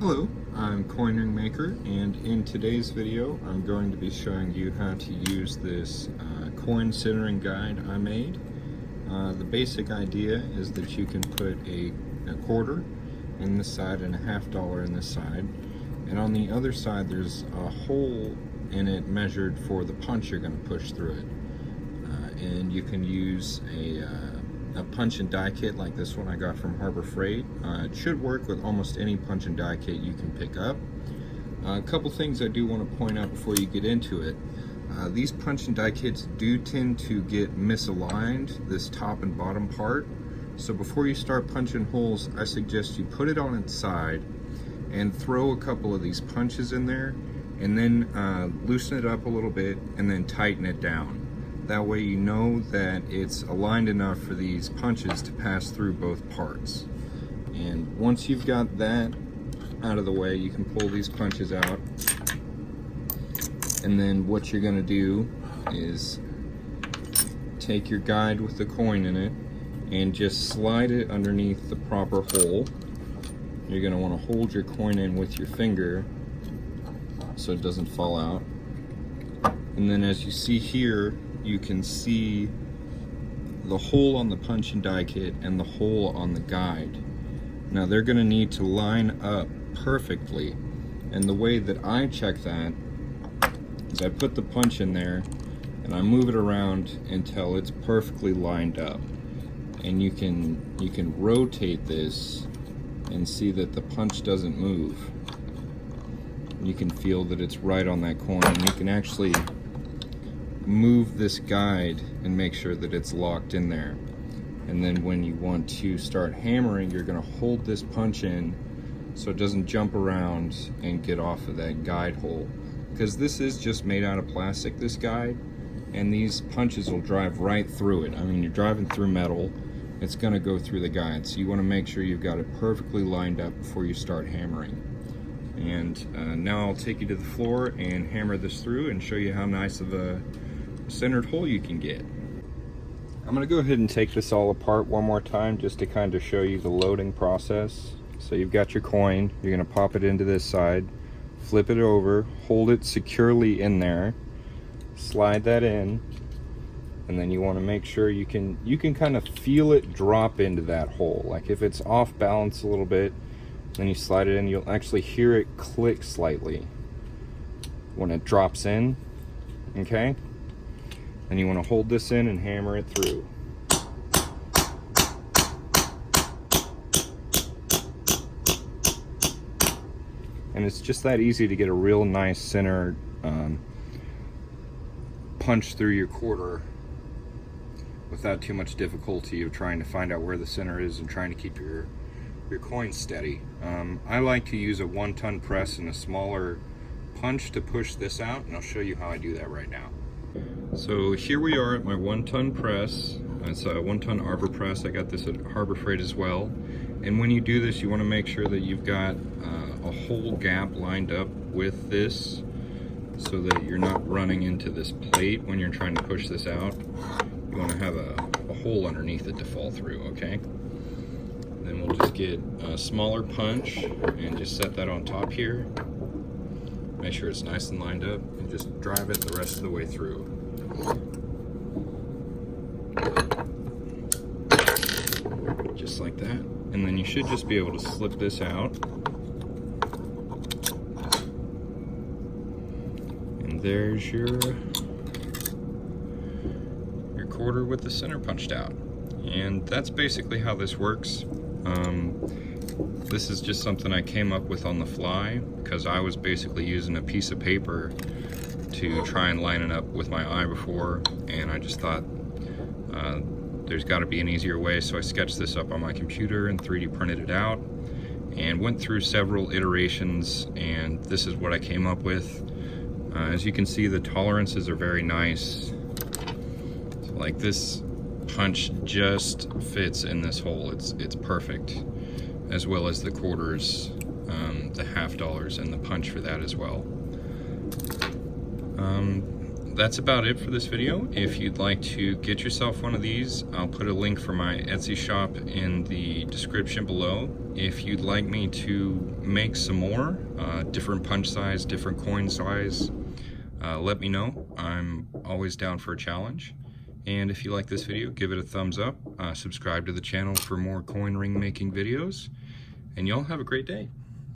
Hello, I'm Coin Ring Maker, and in today's video I'm going to be showing you how to use this coin centering guide I made. The basic idea is that you can put a quarter in this side and a $half in this side, and on the other side there's a hole in it measured for the punch you're going to push through it. And you can use a punch and die kit like this one I got from Harbor Freight. It should work with almost any punch and die kit you can pick up. A couple things I do want to point out before you get into it. These punch and die kits do tend to get misaligned, this top and bottom part. So before you start punching holes, I suggest you put it on its side and throw a couple of these punches in there, and then loosen it up a little bit and then tighten it down. That way you know that it's aligned enough for these punches to pass through both parts. And once you've got that out of the way, you can pull these punches out. And then what you're gonna do is take your guide with the coin in it and just slide it underneath the proper hole. You're gonna wanna hold your coin in with your finger so it doesn't fall out. And then as you see here, you can see the hole on the punch and die kit and the hole on the guide. Now they're going to need to line up perfectly, and the way that I check that is I put the punch in there and I move it around until it's perfectly lined up. And you can rotate this and see that the punch doesn't move. You can feel that it's right on that coin, and you can actually move this guide and make sure that it's locked in there. And then when you want to start hammering, you're going to hold this punch in so it doesn't jump around and get off of that guide hole, because this is just made out of plastic, this guide, and these punches will drive right through it. I mean, you're driving through metal, it's going to go through the guide, so you want to make sure you've got it perfectly lined up before you start hammering. And now I'll take you to the floor and hammer this through and show you how nice of a centered hole you can get. I'm going to go ahead and take this all apart one more time just to kind of show you the loading process. So you've got your coin, you're going to pop it into this side, flip it over, hold it securely in there, slide that in, and then you want to make sure you can kind of feel it drop into that hole. Like if it's off balance a little bit, then you slide it in, you'll actually hear it click slightly when it drops in. Okay? And you want to hold this in and hammer it through. And it's just that easy to get a real nice center punch through your quarter without too much difficulty of trying to find out where the center is and trying to keep your coin steady. I like to use a 1-ton press and a smaller punch to push this out, and I'll show you how I do that right now. So here we are at my 1-ton press. It's a 1-ton arbor press. I got this at Harbor Freight as well. And when you do this, you want to make sure that you've got a whole gap lined up with this so that you're not running into this plate when you're trying to push this out. You want to have a hole underneath it to fall through, okay? Then we'll just get a smaller punch and just set that on top here. Make sure it's nice and lined up, and just drive it the rest of the way through. Just like that. And then you should just be able to slip this out. And there's your quarter with the center punched out. And that's basically how this works. This is just something I came up with on the fly because I was basically using a piece of paper to try and line it up with my eye before, and I just thought there's got to be an easier way, so I sketched this up on my computer and 3D printed it out and went through several iterations, and this is what I came up with. As you can see, the tolerances are very nice. So like this punch just fits in this hole. It's perfect, as well as the quarters, the $half, and the punch for that as well. that's about it for this video. If you'd like to get yourself one of these, I'll put a link for my Etsy shop in the description below. If you'd like me to make some more, different punch size, different coin size, let me know. I'm always down for a challenge. And if you like this video, give it a thumbs up, subscribe to the channel for more coin ring making videos, and y'all have a great day.